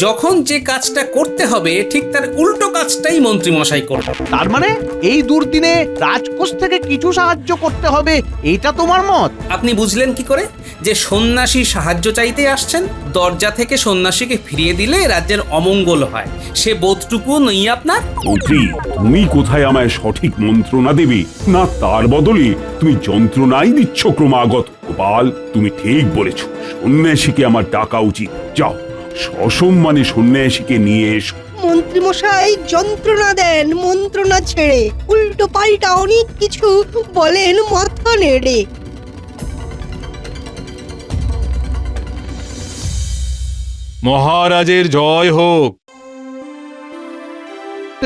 যখন যে কাজটা করতে হবে ঠিক তার উল্টো কাজটাই মন্ত্রী মশাই করবে। তার মানে এই দুর্দিনে রাজকোষ থেকে কিছু সাহায্য করতে হবে, এইটা তোমার মত? আপনি বুঝলেন কি করে যে সন্ন্যাসী সাহায্য চাইতে আসছেন? দরজা থেকে সন্ন্যাসীকে ফিরিয়ে দিলে রাজ্যের অমঙ্গল হয়, সে বোধটুকুও নেই আপনার? মন্ত্রী, তুমি কোথায় আমায় সঠিক মন্ত্রণা দেবে, না তার বদলে তুমি যন্ত্রণাই দিচ্ছ ক্রমাগত। গোপাল, তুমি ঠিক বলেছ, সন্ন্যাসীকে আমার ডাকা উচিত। যাও, সসম্মানে সন্ন্যাসীকে নিয়ে এসো। মন্ত্রীমশাই যন্ত্রণা দেন মন্ত্রণা ছেড়ে, উল্টো পাল্টা অনেক কিছু বলেন মাথা নেড়ে। মহারাজের জয় হোক।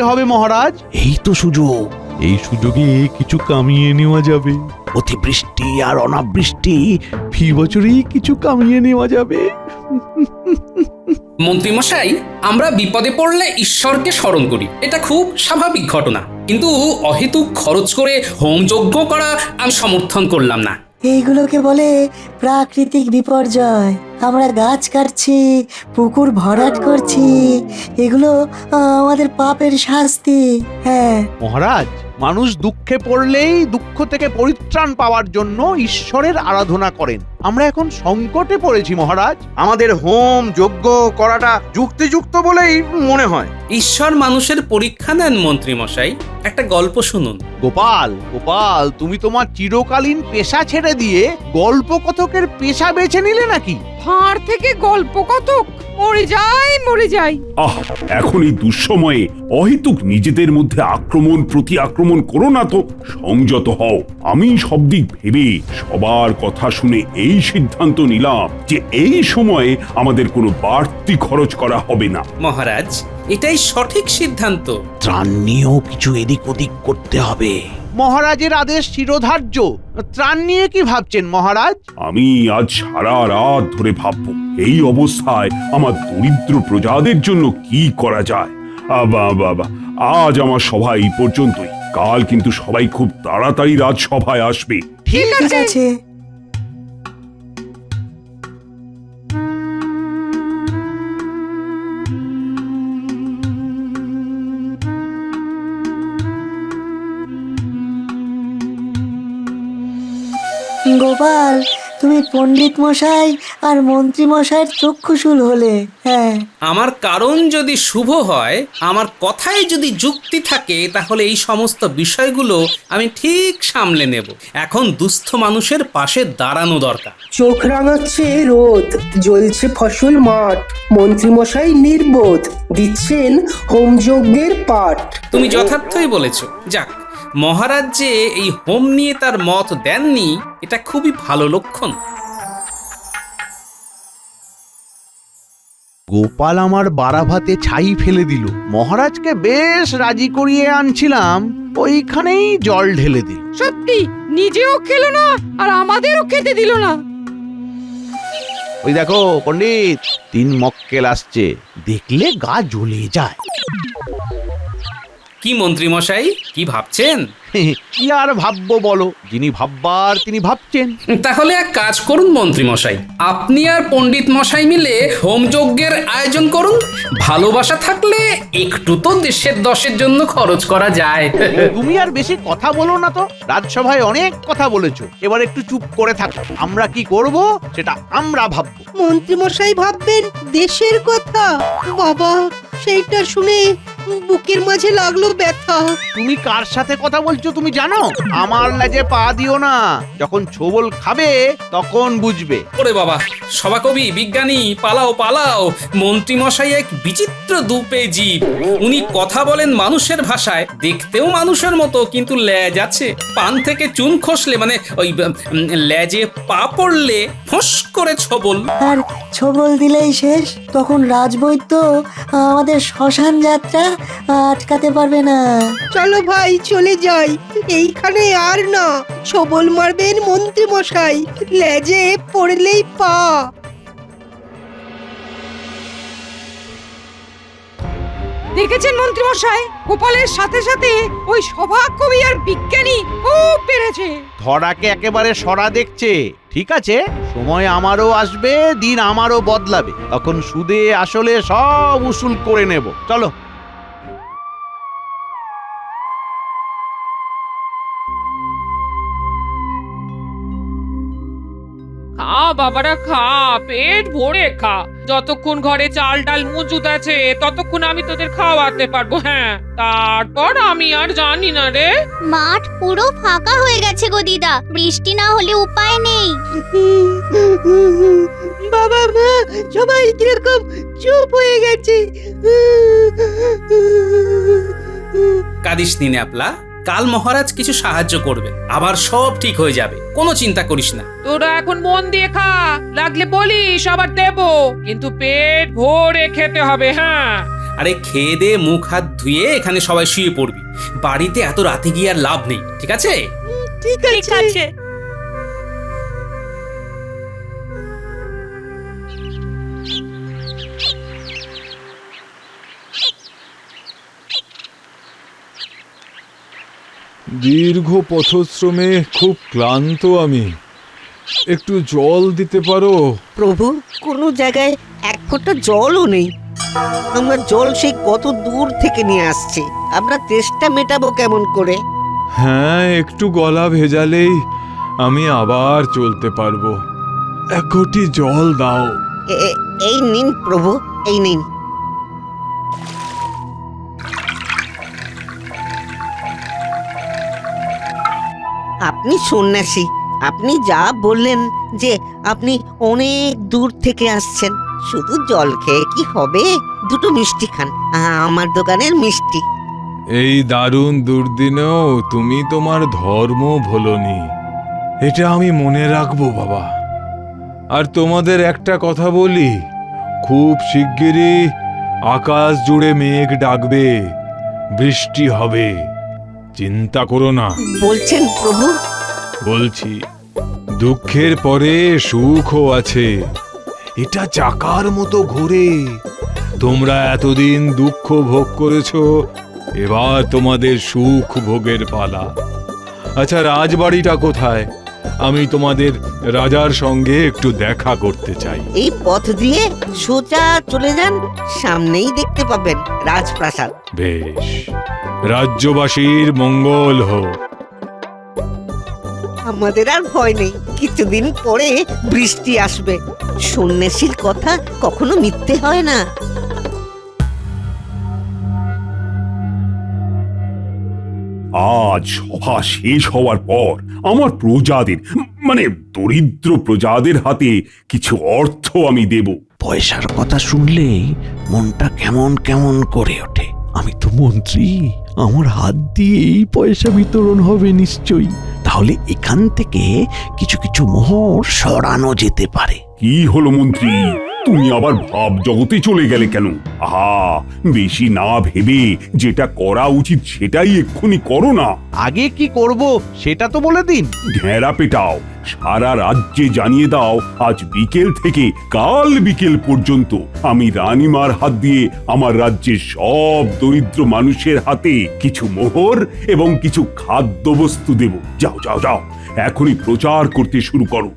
হবে মহারাজ, এই তো সুযোগ। এই সুযোগে কিছু কামিয়ে নেওয়া যাবে। অতিবৃষ্টি আর অনাবৃষ্টি ফি বছরেই কিছু কামিয়ে নেওয়া যাবে। মন্ত্রী মশাই, আমরা বিপদে পড়লে ঈশ্বরকে স্মরণ করি, এটা খুব স্বাভাবিক ঘটনা, কিন্তু অহেতুক খরচ করে হোমযজ্ঞ করা আমি সমর্থন করলাম না। এইগুলোকে বলে প্রাকৃতিক বিপর্যয়। আমরা গাছ কাটছি, পুকুর ভরাট করছি, এগুলো আমাদের পাপের শাস্তি। হ্যাঁ মহারাজ, মানুষ দুঃখে পড়লেই দুঃখ থেকে পরিত্রাণ পাওয়ার জন্য ঈশ্বরের আরাধনা করেন। আমরা এখন সংকটে পড়েছি মহারাজ, আমাদের হোম যজ্ঞ করাটা যুক্তিযুক্ত বলেই মনে হয়। ঈশ্বর মানুষের পরীক্ষা নেন মন্ত্রী মশাই। একটা গল্প শুনুন। গোপাল, গোপাল, তুমি তোমার চিরকালীন পেশা ছেড়ে দিয়ে গল্প কথকের পেশা বেছে নিলে নাকি? ফাঁড় থেকে গল্প কতক, মরে যাই। আহ, এখন এই দুঃসময়ে অহেতুক নিজেদের মধ্যে আক্রমণ প্রতি আক্রমণ করো না তো, সংযত হও। আমি সব দিক ভেবে সবার কথা শুনে এই সিদ্ধান্ত নিলাম যে এই সময়ে আমাদের কোনো বাড়তি খরচ করা হবে না। মহারাজ, এটাই সঠিক সিদ্ধান্ত। ত্রাণ নিয়েও কিছু এদিক ওদিক করতে হবে। মহারাজের আদেশ শিরোধার্য। ত্রাণ নিয়ে কি ভাবছেন মহারাজ? আমি আজ সারা রাত ধরে ভাববো এই অবস্থায় আমার দরিদ্র প্রজাদের জন্য কি করা যায়। আজ আমার সভা এই পর্যন্তই। কাল কিন্তু সবাই খুব তাড়াতাড়ি রাজসভায় আসবে। ঠিক আছে। গোপাল, তুমি পণ্ডিত মশাই আর মন্ত্রী মশাইয়ের চক্ষুশূল হলে। হ্যাঁ, আমার কারণ যদি শুভ হয়, আমার কথায় যদি যুক্তি থাকে, তাহলে এই সমস্ত বিষয়গুলো আমি ঠিক সামলে নেব। এখন দুস্থ মানুষের পাশে দাঁড়ানো দরকার। চোখ রাঙাচ্ছে রোদ, জ্বলছে ফসল মাঠ, মন্ত্রীমশাই নির্বোধ, দিচ্ছেন হোমযজ্ঞের পাঠ। তুমি যথার্থই বলেছ। যাক, মহারাজ যে এই হোম নিয়ে তার মত দেননি, এটা খুবই ভালো লক্ষণ। গোপাল আমার বাড়াভাতে ছাই ফেলে দিল। মহারাজকে বেশ রাজি করিয়ে আনছিলাম, ওইখানেই জল ঢেলে দিল। সত্যি, নিজেও খেলো না আর আমাদেরও খেতে দিল না। ওই দেখো পণ্ডিত, 3 মক্কেল আসছে, দেখলে গা জ্বলে যায়। কি মন্ত্রী মশাই, কি ভাবছেন? কি আর ভাববো বলো, যিনি ভাববার তিনি ভাবছেন। তাহলে এক কাজ করুন মন্ত্রী মশাই, আপনি আর পণ্ডিত মশাই মিলে হোমযজ্ঞের আয়োজন করুন। ভালোবাসা থাকলে একটু তো দেশের দশের জন্য খরচ করা যায়। তুমি আর বেশি কথা বলো না তো, রাজসভায় অনেক কথা বলেছো, এবার একটু চুপ করে থাকো। আমরা কি করব সেটা আমরা ভাববো। মন্ত্রীমশাই ভাববেন দেশের কথা। বাবা, সেইটা শুনে বুকের মাঝে লাগলো ব্যথা। তুমি কার সাথে কথা বলছো তুমি জানো? আমার লেজে পা দিও না, যখন ছোবল খাবে তখন বুঝবে। ওরে বাবা, সভাকবি, বিজ্ঞানী, পালাও পালাও। মন্ত্রী মশাই এক বিচিত্র দুপে জীব। উনি কথা বলেন মানুষের ভাষায়, দেখতেও মানুষের মতো, কিন্তু লেজ আছে। পান থেকে চুন খসলে, মানে ওই লেজে পা পড়লে ফোঁস করে ছোবল। আর ছোবল দিলেই শেষ। তখন রাজবৈদ্য আমাদের শ্মশান যাত্রা আটকাতে পারবে না। চলো ভাই, চলে যাই, এইখানে আর না। ছোবল মারবেন মন্ত্রীমশাই, লেজে পড়লেই পা। দেখেছেন মন্ত্রী মশাই, গোপালের সাথে সাথে ওই সভাকবি আর বিজ্ঞানী খুব পেরেছে। ধরাকে একেবারে সরা দেখছে। ঠিক আছে, সময় আমারও আসবে, দিন আমারও বদলাবে, তখন সুদে আসলে সব উসুল করে নেব। চলো। খা বাবারা খা, পেট ভরে খা। যতক্ষণ ঘরে চাল ডাল মজুদ আছে ততক্ষণ আমি তোদের খাওয়াতে পারবো। হ্যাঁ, তারপর আমি আর জানি না রে। মাঠ পুরো ফাঁকা হয়ে গেছে গো দিদা, বৃষ্টি না হলে উপায় নেই। বাবা মা সবাই কিরকম চুপ হয়ে গেছে। কাঁদিস নি ন্যাপলা, কাল মহারাজ কিছু সাহায্য করবে, আবার সব ঠিক হয়ে যাবে, কোনো চিন্তা করিস না। তোরা এখন মন দিয়ে খা, লাগলে বলিস আবার দেবো, কিন্তু পেট ভরে খেতে হবে। হ্যাঁ, আরে খেয়ে দে, মুখ হাত ধুয়ে এখানে সবাই শুয়ে পড়বি। বাড়িতে এত রাতে গিয়ে আর লাভ নেই, ঠিক আছে? ঠিক আছে। দীর্ঘ পথশ্রমে খুব ক্লান্ত আমি, একটু জল দিতে পারো? প্রভু, কোনো জায়গায় এক ফোঁটা জলও নেই। আমরা জল সেই কত দূর থেকে নিয়ে আসছি, আমরা তেষ্টা মেটাবো কেমন করে? হ্যাঁ, একটু গলা ভেজালেই আমি আবার চলতে পারবো। এক ঘটি জল দাও। এই নিন প্রভু, এই নিন। আপনি সন্ন্যাসী, আপনি যা বললেন যে আপনি অনেক দূর থেকে আসছেন, শুধু জল খেয়ে কি হবে? দুটো মিষ্টি খান, আমার দোকানের মিষ্টি। এই দারুণ দুর্দিনেও তুমি তোমার ধর্ম ভোলনি, এটা আমি মনে রাখবো বাবা। আর তোমাদের একটা কথা বলি, খুব শিগগিরই আকাশ জুড়ে মেঘ ডাকবে, বৃষ্টি হবে, চিন্তা করো না। বলছেন প্রভু? বলছি, দুঃখের পরে সুখও আছে, এটা চাকার মতো ঘোরে। তোমরা এতদিন দুঃখ ভোগ করেছো, এবার তোমাদের সুখ ভোগের পালা। আচ্ছা, রাজবাড়িটা কোথায়? আমি তোমাদের রাজার সঙ্গে একটু দেখা করতে চাই। এই পথ দিয়ে সোজা চলে যান, সামনেই দেখতে পাবেন রাজপ্রাসাদ। বেশ, রাজ্যবাসীর মঙ্গল হোক। আমাদের আর ভয় নেই, কিছুদিন পরে বৃষ্টি আসবে। সন্ন্যাসীর কথা কখনো মিথ্যে হয় না। আজ সভা শেষ হওয়ার পর আমার প্রজাদের, মানে দরিদ্র প্রজাদের হাতে কিছু অর্থ আমি দেব। পয়সার কথা শুনলেই মনটা কেমন কেমন করে ওঠে। আমি তো মন্ত্রী, আমার হাত দিয়েই পয়সা বিতরণ হবে নিশ্চয়ই। তাহলে এখান থেকে কিছু কিছু মোহর সরানো যেতে পারে। কি হলো মন্ত্রী, তুমি আবার ভাব জগতে চলে গেলে কেন? আহা, বেশি না ভেবে যেটা করা উচিত সেটাই এক্ষুনি করো না। আগে কি করব সেটা তো বলে দিন। ঘেরা পেটাও, সারা রাজ্যে জানিয়ে দাও আজ বিকেল থেকে কাল বিকেল পর্যন্ত আমি রানীমার হাত দিয়ে আমার রাজ্যের সব দরিদ্র মানুষের হাতে কিছু মোহর এবং কিছু খাদ্যবস্তু দেব। যাও যাও যাও, এখনই প্রচার করতে শুরু করো।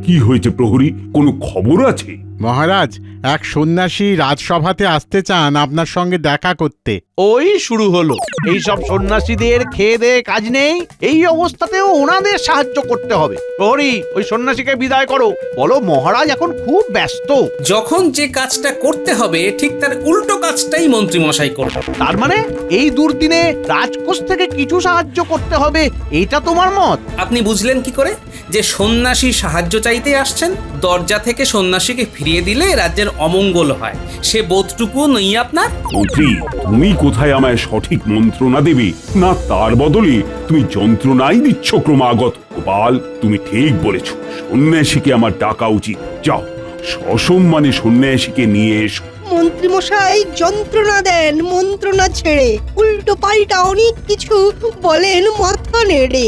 কি হয়েছে প্রহরী, কোনো খবর আছে? মহারাজ, এক সন্ন্যাসী রাজসভাতে আসতে চান আপনার সঙ্গে দেখা করতে। ওই শুরু হলো, এই সব সন্ন্যাসীদের খেয়ে দে কাজ নেই, এই অবস্থাতেও ওনাদের সাহায্য করতে হবে। প্রহরী, ওই সন্ন্যাসীকে বিদায় করো, বলো মহারাজ এখন খুব ব্যস্ত। যখন যে কাজটা করতে হবে ঠিক তার উল্টো কাজটাই মন্ত্রী মশাই করবে। তার মানে এই দুর্দিনে রাজকোষ থেকে কিছু সাহায্য করতে হবে, এইটা তোমার মত? আপনি বুঝলেন কি করে যে সন্ন্যাসী সাহায্য চাইতে আসছেন? দরজা থেকে সন্ন্যাসীকে ফিরিয়ে দিলে রাজ্যের অমঙ্গল হয়, সে বোধটুকু নেই আপনার? মন্ত্রী, তুমি কোথায় আমায় সঠিক মন্ত্রণা দেবে, না তার বদলে তুমি যন্ত্রণাই দিচ্ছ ক্রমাগত। গোপাল, তুমি ঠিক বলেছ, সন্ন্যাসীকে আমার ডাকা উচিত। যাও, সসম্মানে সন্ন্যাসীকে নিয়ে এসো। মন্ত্রী মশাই যন্ত্রণা দেন মন্ত্রণা ছেড়ে, উল্টো পাল্টা অনেক কিছু বলেন মাথা নেড়ে।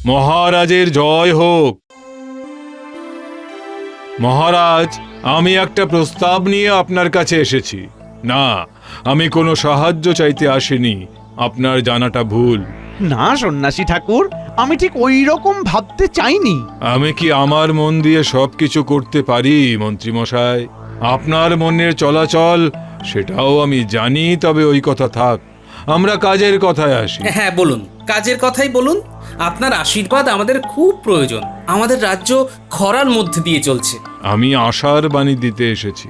মহারাজের জয় হোক। মহারাজ, আমি একটা প্রস্তাব নিয়ে আপনার কাছে এসেছি। না, আমি কোনো সাহায্য চাইতে আসিনি, আপনার জানাটা ভুল। না সন্ন্যাসী ঠাকুর, আমি ঠিক ওই রকম ভাবতে চাইনি। আমি কি আমার মন দিয়ে সবকিছু করতে পারি মন্ত্রীমশাই? আপনার মনের চলাচল সেটাও আমি জানি, তবে ওই কথা থাক, আমরা কাজের কথায় আসি। হ্যাঁ বলুন, কাজের কথাই বলুন। আপনার আশীর্বাদ আমাদের খুব প্রয়োজন। আমাদের রাজ্য খরার মধ্যে দিয়ে চলছে। আমি আশার বাণী দিতে এসেছি।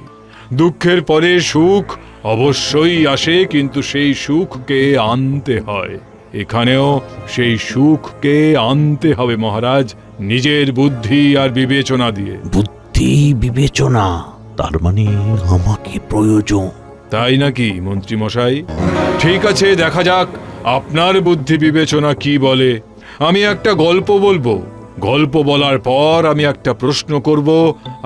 দুঃখের পরে সুখ অবশ্যই আসে, কিন্তু সেই সুখকে আনতে হয়। এখানেও সেই সুখকে আনতে হবে মহারাজ, নিজের বুদ্ধি আর বিবেচনা দিয়ে। বুদ্ধি বিবেচনা, তার মানে আমাকে প্রয়োজন। তাই নাকি মন্ত্রীমশাই? ঠিক আছে, দেখা যাক আপনার বুদ্ধি বিবেচনা কি বলে। আমি একটা গল্প বলবো, গল্প বলার পর আমি একটা প্রশ্ন করব,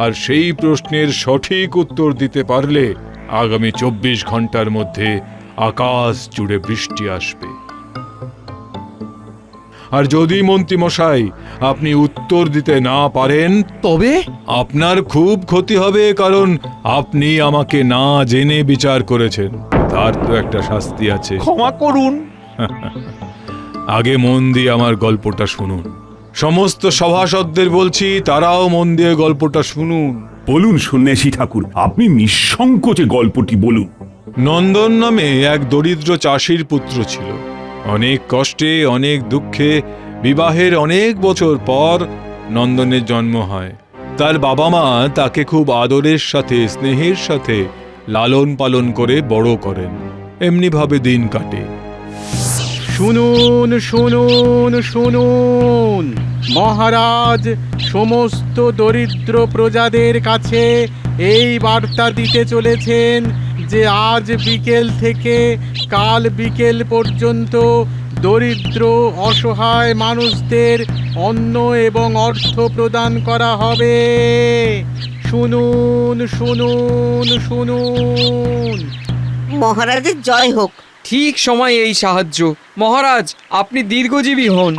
আর সেই প্রশ্নের সঠিক উত্তর দিতে পারলে আগামী 24 ঘন্টার মধ্যে আকাশ জুড়ে বৃষ্টি আসবে। আর যদি মন্ত্রীমশাই আপনি উত্তর দিতে না পারেন, তবে আপনার খুব ক্ষতি হবে, কারণ আপনি আমাকে না জেনে বিচার করেছেন। তার তো একটা শাস্তি আছে। ক্ষমা করুন। আগে মন দিয়ে আমার গল্পটা শুনুন। সমস্ত সভাসদদের বলছি, তারাও মন দিয়ে গল্পটা শুনুন। বলুন সন্ন্যাসী ঠাকুর, আপনি নিঃসংকোচে গল্পটি বলুন। নন্দন নামে এক দরিদ্র চাষির পুত্র ছিল। অনেক কষ্টে, অনেক দুঃখে, বিবাহের অনেক বছর পর নন্দনের জন্ম হয়। তার বাবা মা তাকে খুব আদরের সাথে, স্নেহের সাথে লালন পালন করে বড় করেন। এমনিভাবে দিন কাটে। শুনুন শুনুন শুনুন, মহারাজ সমস্ত দরিদ্র প্রজাদের কাছে এই বার্তা দিতে চলেছেন যে আজ বিকেল থেকে কাল বিকেল পর্যন্ত দরিদ্র অসহায় মানুষদের অন্ন এবং অর্থ প্রদান করা হবে। শুনুন শুনুন শুনুন। মহারাজের জয় হোক। ঠিক সময় এই সাহায্য। মহারাজ, আপনি দীর্ঘজীবী হন।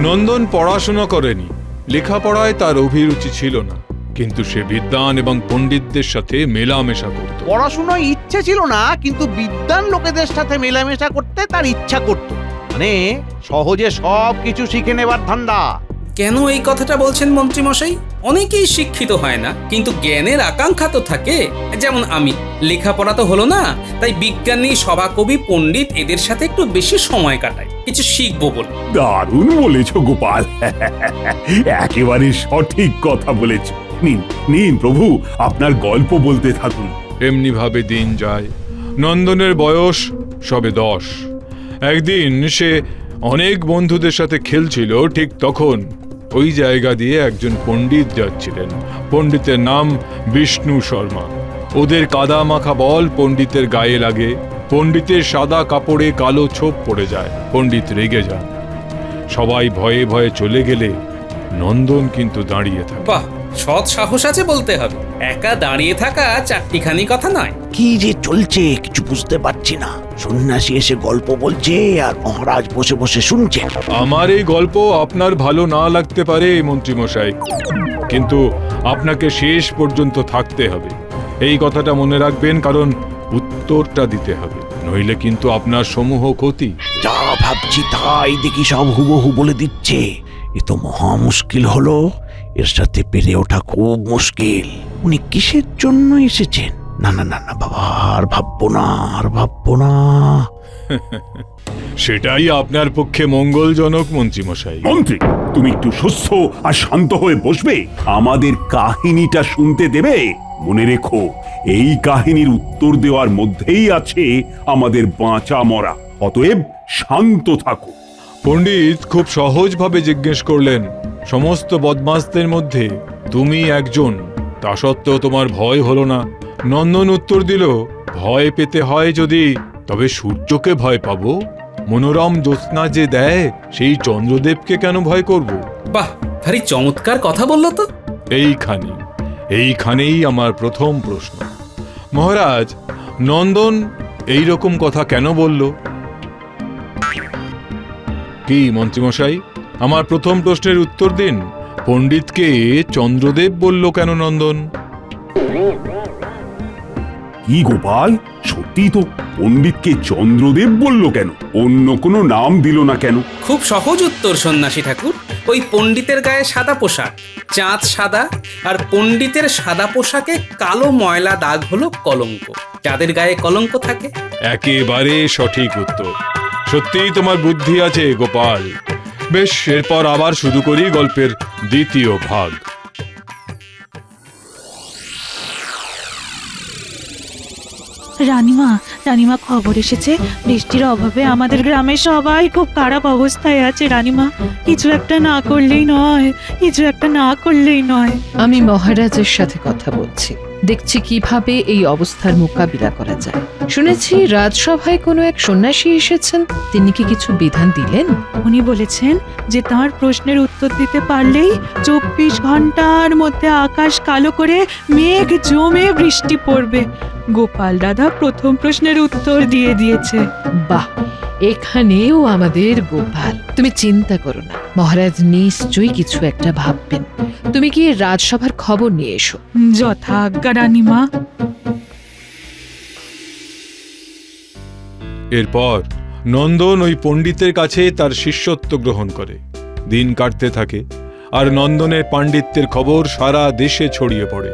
নন্দন পড়াশোনা করেনি, লেখাপড়ায় তার অভিরুচি ছিল না, কিন্তু সে বিদ্বান এবং পণ্ডিতদের সাথে মেলামেশা করত। পড়াশোনায় ইচ্ছে ছিল না, কিন্তু বিদ্বান লোকেদের সাথে মেলামেশা করতে তার ইচ্ছা করত। মানে সহজে সব কিছু শিখে নেবার ধান্দা। কেন এই কথাটা বলছেন মন্ত্রীমশাই? অনেকেই শিক্ষিত হয় না, কিন্তু জ্ঞানের আকাঙ্ক্ষা তো থাকে। যেমন আমি, লেখাপড়া তো হলো না, তাই বিজ্ঞানী, সভাকবি, পণ্ডিত এদের সাথে একটু বেশি সময় কাটাই, কিছু শিখবো বলে। দারুণ বলেছ গোপাল, একেবারে সঠিক কথা বলেছ। নিন নিন প্রভু, আপনার গল্প বলতে থাকুন। এমনি ভাবে দিন যায়। নন্দনের বয়স সবে 10। একদিন সে অনেক বন্ধুদের সাথে খেলছিল, ঠিক তখন ওই জায়গা দিয়ে একজন পণ্ডিত যাচ্ছিলেন। পণ্ডিতের নাম বিষ্ণু শর্মা। ওদের কাদা মাখা বল পণ্ডিতের গায়ে লাগে। পণ্ডিতের সাদা কাপড়ে কালো ছোপ পড়ে যায়। পণ্ডিত রেগে যান। সবাই ভয়ে ভয়ে চলে গেলে নন্দন কিন্তু দাঁড়িয়ে থাকে। বাহ, সৎ সাহস আছে বলতে হবে। একা দাঁড়িয়ে থাকা চারটিখানি কথা নয়। কি যে চলছে কিছু বুঝতে পারছি না। সন্ন্যাসী এসে গল্প বলছে আর মহারাজ বসে বসে শুনছে। আমার এই গল্প আপনার ভালো না লাগতে পারে মন্ত্রীমশাই, কিন্তু আপনাকে শেষ পর্যন্ত থাকতে হবে। এই কথাটা মনে রাখবেন, কারণ উত্তরটা দিতে হবে, নইলে কিন্তু আপনার সমূহ ক্ষতি। যা ভাবছি তাই দেখি সব হুবহু বলে দিচ্ছে। এ তো মহা মুশকিল হলো। এর সাথে পেরে ওঠা খুব মুশকিল। উনি কিসের জন্য এসেছেন? না না না না বাবা, আর ভাববো না, আর ভাববো না। সেটাই আপনার পক্ষে মঙ্গলজনক মন্ত্রীমশাই। মন্ত্রী, তুমি একটু সুস্থ আর শান্ত হয়ে বসবে, আমাদের কাহিনীটা শুনতে দেবে। মনে রেখো, এই কাহিনীর উত্তর দেওয়ার মধ্যেই আছে আমাদের বাঁচা মরা। অতএব শান্ত থাকো। পণ্ডিত খুব সহজভাবে জিজ্ঞেস করলেন, সমস্ত বদমাশদের মধ্যে তুমি একজন, তা সত্ত্বেও তোমার ভয় হলো না? নন্দন উত্তর দিল, ভয় পেতে হয় যদি, তবে সূর্যকে ভয় পাবো। মনোরম জ্যোৎস্না যে দেয়, সেই চন্দ্রদেবকে কেন ভয় করব? বাহ, ভারী চমৎকার কথা বললো তো। এইখানেই আমার প্রথম প্রশ্ন। মহারাজ, নন্দন এই রকম কথা কেন বলল? কি মন্ত্রীমশাই, আমার প্রথম প্রশ্নের উত্তর দিন। পণ্ডিতকে চন্দ্রদেব বলল কেন নন্দন? কি গোপাল, সত্যি তো পণ্ডিতকে চন্দ্রদেব বলল কেন? অন্য কোনো নাম দিল না কেন? খুব সহজ উত্তর সন্ন্যাসী ঠাকুর। ওই পণ্ডিতের গায়ে সাদা পোশাক, চাঁদ সাদা, আর পণ্ডিতের সাদা পোশাকে কালো ময়লা দাগ হলো কলঙ্ক। যাদের গায়ে কলঙ্ক থাকে। একেবারে সঠিক উত্তর। সত্যিই তোমার বুদ্ধি আছে গোপাল। বেশ, এরপর আবার শুরু করি গল্পের দ্বিতীয় ভাগ। রানীমা খবর এসেছে বৃষ্টির অভাবে আমাদের গ্রামের সবাই খুব খারাপ অবস্থায় আছে। রানীমা, কিছু একটা না করলেই নয়। আমি মহারাজের সাথে কথা বলছি, দেখছি কিভাবে এই অবস্থার মোকাবিলা করা যায়। শুনেছি রাজসভায় কোনো এক সন্ন্যাসী এসেছেন, তিনি কি কিছু বিধান দিলেন? উনি বলেছেন যে তার প্রশ্নের উত্তর দিতে পারলেই 24 ঘন্টার মধ্যে আকাশ কালো করে মেঘ জমে বৃষ্টি পড়বে। গোপাল দাদা প্রথম প্রশ্নের উত্তর দিয়ে দিয়েছে। বাহ, এখানেও আমাদের গোপাল। তুমি চিন্তা করো না, মহারাজ নিশ্চয়ই কিছু একটা ভাববেন। তুমি কি রাজসভার খবর নিয়ে এসো। যথা আজ্ঞা রানীমা। এরপর নন্দন ওই পণ্ডিতের কাছে তার শিষ্যত্ব গ্রহণ করে। দিন কাটতে থাকে আর নন্দনের পাণ্ডিত্যের খবর সারা দেশে ছড়িয়ে পড়ে।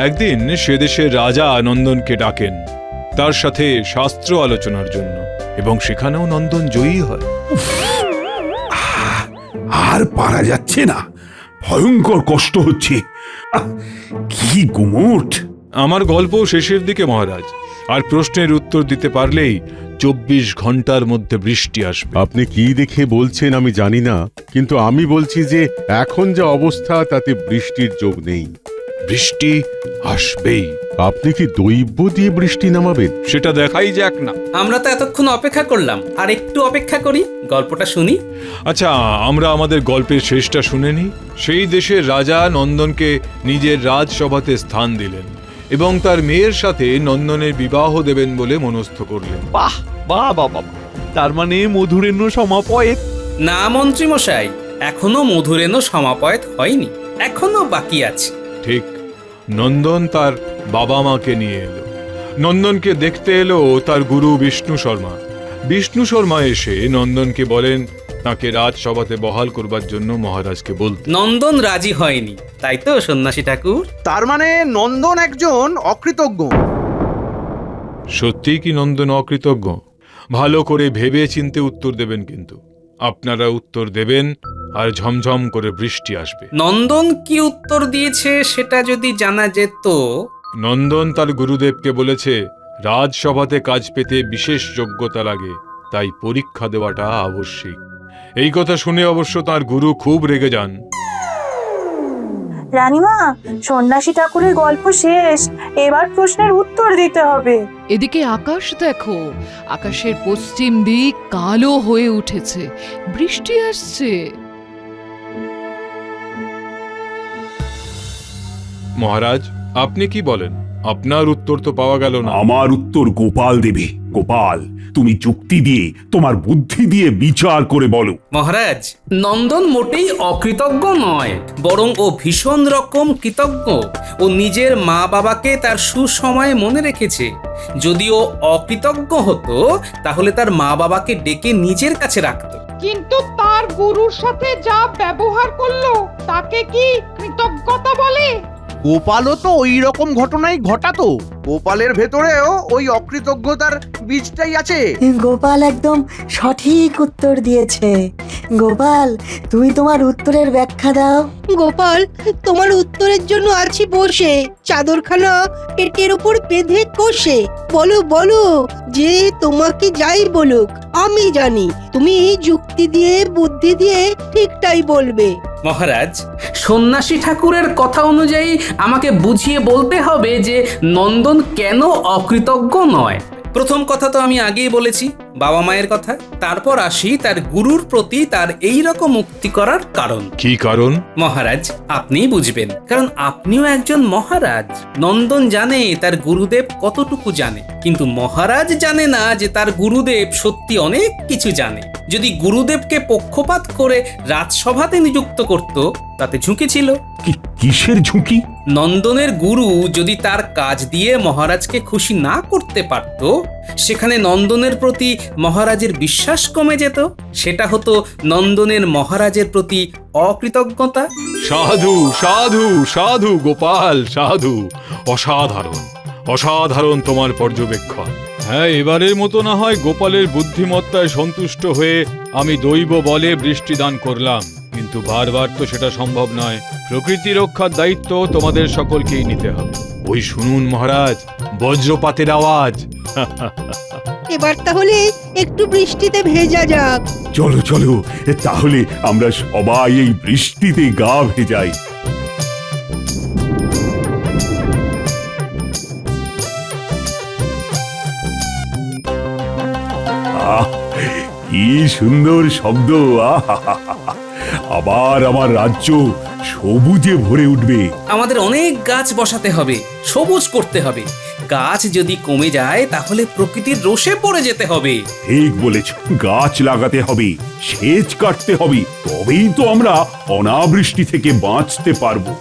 একদিন সে দেশের রাজা নন্দনকে ডাকেন তার সাথে শাস্ত্র আলোচনার জন্য, এবং সেখানেও নন্দন জয়ী হয়। আর পারা যাচ্ছে না, ভয়ঙ্কর কষ্ট হচ্ছে। কি গুমোট! আমার গল্প শেষের দিকে মহারাজ, আর প্রশ্নের উত্তর দিতে পারলেই 24 ঘন্টার মধ্যে বৃষ্টি আসবে। আপনি কি দেখে বলছেন আমি জানি না, কিন্তু আমি বলছি যে এখন যা অবস্থা তাতে বৃষ্টির যোগ নেই। বৃষ্টি আসবেই। আপনি কি দৈব দিয়ে বৃষ্টি নামাবেন? সেটা দেখাই যাক না। আমরা তো এতক্ষণ অপেক্ষা করলাম, আর একটু অপেক্ষা করি, গল্পটা শুনি। আচ্ছা, আমরা আমাদের গল্পের শেষটা শুনে নিই। সেই দেশের রাজা নন্দনকে নিজের রাজসভাতে স্থান দিলেন এবং তার মেয়ের সাথে নন্দনের বিবাহ দেবেন বলে মনস্থ করলেন। বাহ বাহ বাবা, তার মানে মধুরেণ্য সমাপয়েত? না মন্ত্রী মশাই, এখনো মধুরেণ্য সমাপয়েত হয়নি, এখনো বাকি আছে। ঠিক, নন্দন তার বাবা মাকে নিয়ে এলো। নন্দনকে দেখতে এলো তার গুরু বিষ্ণু শর্মা। বিষ্ণু শর্মা এসে নন্দনকে বলেন তাকে রাজসভাতে বহাল করবার জন্য মহারাজকে বলতে। নন্দন রাজি হয়নি, তাই তো সন্ন্যাসী ঠাকুর? তার মানে নন্দন একজন অকৃতজ্ঞ। সত্যি কি নন্দন অকৃতজ্ঞ? ভালো করে ভেবে চিন্তে উত্তর দেবেন, কিন্তু আপনারা উত্তর দেবেন আর ঝমঝম করে বৃষ্টি আসবে। নন্দন কি উত্তর দিয়েছে সেটা যদি জানা যেত। নন্দন তার গুরুদেবকে বলেছে রাজসভাতে কাজ পেতে বিশেষ যোগ্যতা লাগে, তাই পরীক্ষা দেওয়াটা আবশ্যিক। এই কথা শুনে অবশ্য তার গুরু খুব রেগে যান। রানীমা, সন্ন্যাসী ঠাকুরের গল্প শেষ, এবার প্রশ্নের উত্তর দিতে হবে। এদিকে আকাশ দেখো, আকাশের পশ্চিম দিক কালো হয়ে উঠেছে, বৃষ্টি আসছে। মহারাজ, আপনি কি বলেন? আপনার উত্তর তো পাওয়া গেল না। আমার উত্তর গোপাল দেবে। গোপাল, তুমি যুক্তি দিয়ে, তোমার বুদ্ধি দিয়ে বিচার করে বলো। মহারাজ, নন্দন মোটেই অকৃতজ্ঞ নয়, বরং ও ভীষণ রকম কৃতজ্ঞ। ও নিজের মা বাবাকে তার সুসময়ে মনে রেখেছে। যদি ও অকৃতজ্ঞ হতো তাহলে তার মা বাবাকে ডেকে নিজের কাছে রাখতো। কিন্তু তার গুরুর সাথে যা ব্যবহার করলো তাকে কি কৃতজ্ঞতা বলে? গোপালও তো ওই রকম ঘটনাই ঘটাতো। গোপালের ভেতরেও ওই অকৃতজ্ঞতার বীজটাই আছে। গোপাল একদম সঠিক উত্তর দিয়েছে। গোপাল, তুমি তোমার উত্তরের ব্যাখ্যা দাও। গোপাল, তোমার উত্তরের জন্য আছি বসে, চাদরখানা পেটের উপর বেঁধে কষে। বলো বলো, যে তোমাকে যাই বলুক আমি জানি তুমি যুক্তি দিয়ে বুদ্ধি দিয়ে ঠিকটাই বলবে। মহারাজ, সন্ন্যাসী ঠাকুরের কথা অনুযায়ী আমাকে বুঝিয়ে বলতে হবে যে নন্দন কেন অকৃতজ্ঞ নয়। প্রথম কথা তো আমি আগেই বলেছি, বাবা মায়ের কথা। তারপর আসি তার গুরুর প্রতি তার এই রকম মুক্তি করার কারণ। কি কারণ? মহারাজ, আপনিই বুঝবেন, কারণ আপনিও একজন মহারাজ। নন্দন জানে তার গুরুদেব কতটুকু জানে, কিন্তু মহারাজ জানে না যে তার গুরুদেব সত্যি অনেক কিছু জানে। যদি গুরুদেবকে পক্ষপাত করে রাজসভাতে নিযুক্ত করত তাতে ঝুঁকি ছিল। কিসের ঝুঁকি? নন্দনের গুরু যদি তার কাজ দিয়ে মহারাজকে খুশি না করতে পারত, সেখানে নন্দনের প্রতি মহারাজের বিশ্বাস কমে যেত। সেটা হতো নন্দনের মহারাজের প্রতি অকৃতজ্ঞতা। সাধু সাধু সাধু গোপাল সাধু, অসাধারণ অসাধারণ তোমার পর্যবেক্ষণ। হ্যাঁ, এবারের মতো না হয় গোপালের বুদ্ধিমত্তায় সন্তুষ্ট হয়ে আমি দৈব বলে বৃষ্টি দান করলাম, কিন্তু বারবার তো সেটা সম্ভব নয়। প্রকৃতি রক্ষার দায়িত্ব তোমাদের সকলকেই নিতে হবে। ওই শুনুন মহারাজ, বজ্রপাতের আওয়াজ। এবার তাহলে একটু বৃষ্টিতে ভেজা যাক। চলো চলো, তাহলে আমরা সবাই এই বৃষ্টিতে গা ভেজাই। আহ, কি সুন্দর শব্দ! আবার আমার রাজ্য সবুজে ভরে উঠবে। আমাদের অনেক গাছ বসাতে হবে, সবুজ করতে হবে। গাছ যদি কমে যায় তাহলে প্রকৃতির রোষে পড়ে যেতে হবে। ঠিক বলেছ, গাছ লাগাতে হবে, সেচ কাটতে হবে, তবেই তো আমরা অনাবৃষ্টি থেকে বাঁচতে পারবো।